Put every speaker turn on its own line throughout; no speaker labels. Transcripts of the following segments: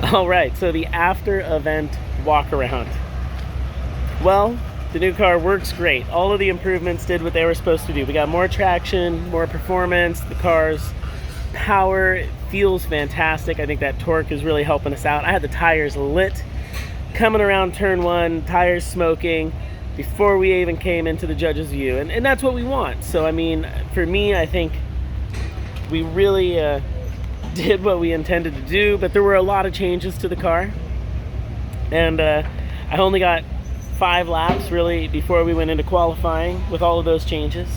All right, so the after event walk around. Well, the new car works great. All of the improvements did what they were supposed to do. We got more traction, more performance. The car's power feels fantastic. I think that torque is really helping us out. I had the tires lit coming around turn one, tires smoking before we even came into the judge's view. And that's what we want. So, I mean, for me, I think we really did what we intended to do, but there were a lot of changes to the car. And I only got 5 laps really before we went into qualifying with all of those changes.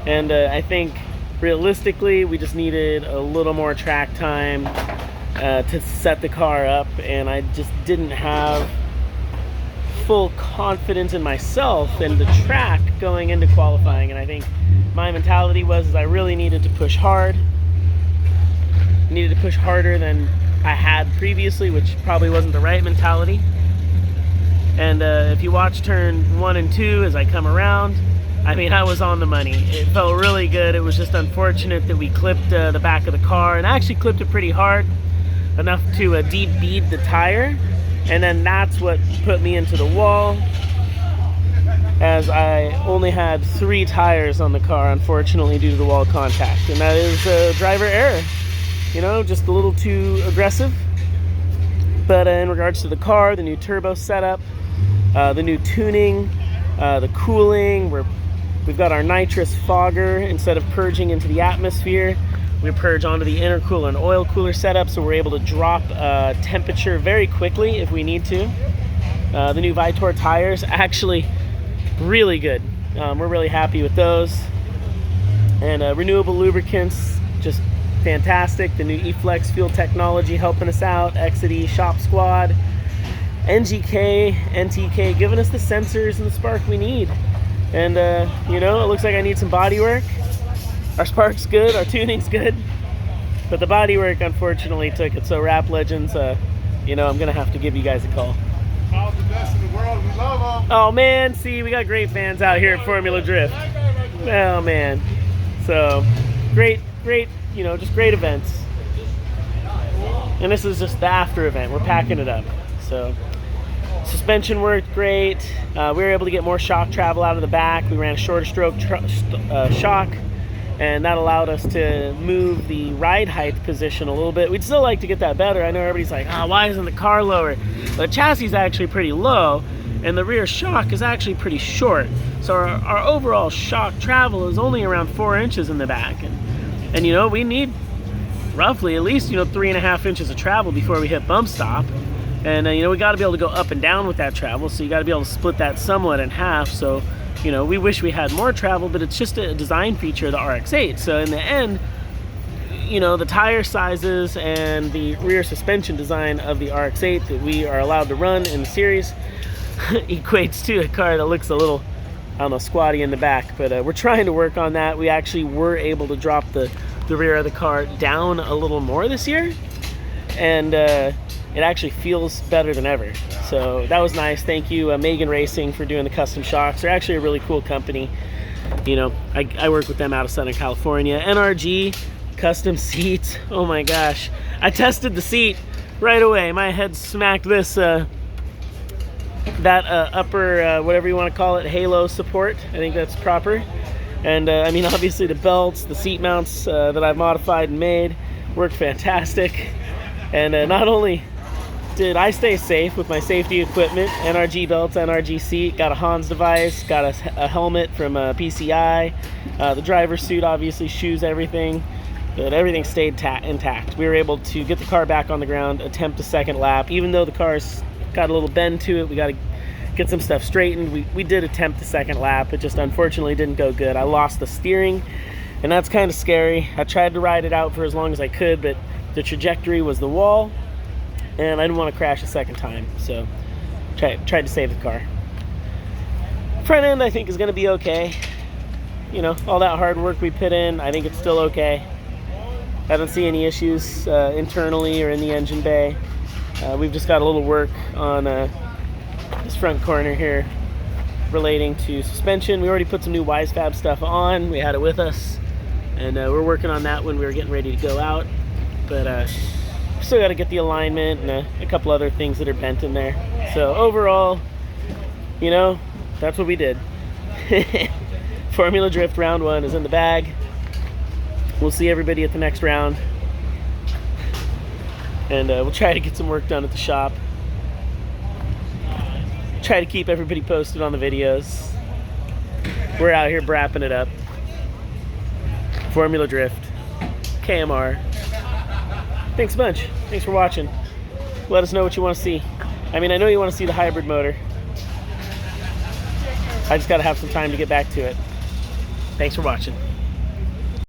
And I think realistically we just needed a little more track time to set the car up, and I just didn't have full confidence in myself and the track going into qualifying. And I think my mentality was I really needed to push hard, needed to push harder than I had previously, which probably wasn't the right mentality. And if you watch turn 1 and 2 as I come around, I mean, I was on the money. It felt really good. It was just unfortunate that we clipped the back of the car, and I actually clipped it pretty hard, enough to deep bead the tire. And then that's what put me into the wall, as I only had 3 tires on the car, unfortunately, due to the wall contact. And that is driver error. You know, just a little too aggressive. But in regards to the car, the new turbo setup, the new tuning, the cooling, we've got our nitrous fogger. Instead of purging into the atmosphere, we purge onto the intercooler and oil cooler setup, so we're able to drop temperature very quickly if we need to. The new Vitor tires, actually really good. We're really happy with those. And renewable lubricants, just fantastic. The new E-Flex fuel technology helping us out. Exity, Shop Squad, NGK, NTK, giving us the sensors and the spark we need. And you know, it looks like I need some body work. Our spark's good, our tuning's good, but the body work unfortunately took it. So Rap Legends, you know, I'm gonna have to give you guys a call.
All the best in the world, we love them.
Oh man, see, we got great fans out here at Formula Drift. Oh man, so great, you know, just great events. And this is just the after event. We're packing it up. So suspension worked great. We were able to get more shock travel out of the back. We ran a shorter stroke shock, and that allowed us to move the ride height position a little bit. We'd still like to get that better. I know everybody's like, oh, why isn't the car lower? The chassis is actually pretty low, and the rear shock is actually pretty short. So our overall shock travel is only around 4 inches in the back. And you know, we need roughly at least, you know, 3.5 inches of travel before we hit bump stop. And you know, we got to be able to go up and down with that travel, so you got to be able to split that somewhat in half. So, you know, we wish we had more travel, but it's just a design feature of the RX8. So in the end, you know, the tire sizes and the rear suspension design of the RX8 that we are allowed to run in the series equates to a car that looks a little, I don't know, squatty in the back. But we're trying to work on that. We actually were able to drop the rear of the car down a little more this year, and it actually feels better than ever. So that was nice. Thank you, Mohan Racing, for doing the custom shocks. They're actually a really cool company. You know, I work with them out of Southern California. NRG, custom seats. Oh my gosh. I tested the seat right away. My head smacked this, that upper, whatever you want to call it, halo support. I think that's proper. And I mean, obviously the belts, the seat mounts that I've modified and made work fantastic. And not only did I stay safe with my safety equipment, NRG belts, NRG seat, got a Hans device, got a helmet from PCI, the driver's suit, obviously, shoes, everything, but everything stayed intact. We were able to get the car back on the ground, attempt a second lap. Even though the car's got a little bend to it, we got to get some stuff straightened. We did attempt the second lap. It just unfortunately didn't go good. I lost the steering, and that's kind of scary. I tried to ride it out for as long as I could, but the trajectory was the wall, and I didn't want to crash a second time, so tried to save the car. Front end, I think, is going to be okay. You know, all that hard work we put in, I think it's still okay. I don't see any issues internally or in the engine bay. We've just got a little work on this front corner here relating to suspension. We already put some new WiseFab stuff on. We had it with us, and we're working on that when we were getting ready to go out. But still got to get the alignment and a couple other things that are bent in there. So overall, you know, that's what we did. Formula Drift round 1 is in the bag. We'll see everybody at the next round. And we'll try to get some work done at the shop. Try to keep everybody posted on the videos. We're out here brapping it up. Formula Drift, KMR. Thanks a bunch. Thanks for watching. Let us know what you want to see. I mean, I know you want to see the hybrid motor. I just got to have some time to get back to it. Thanks for watching.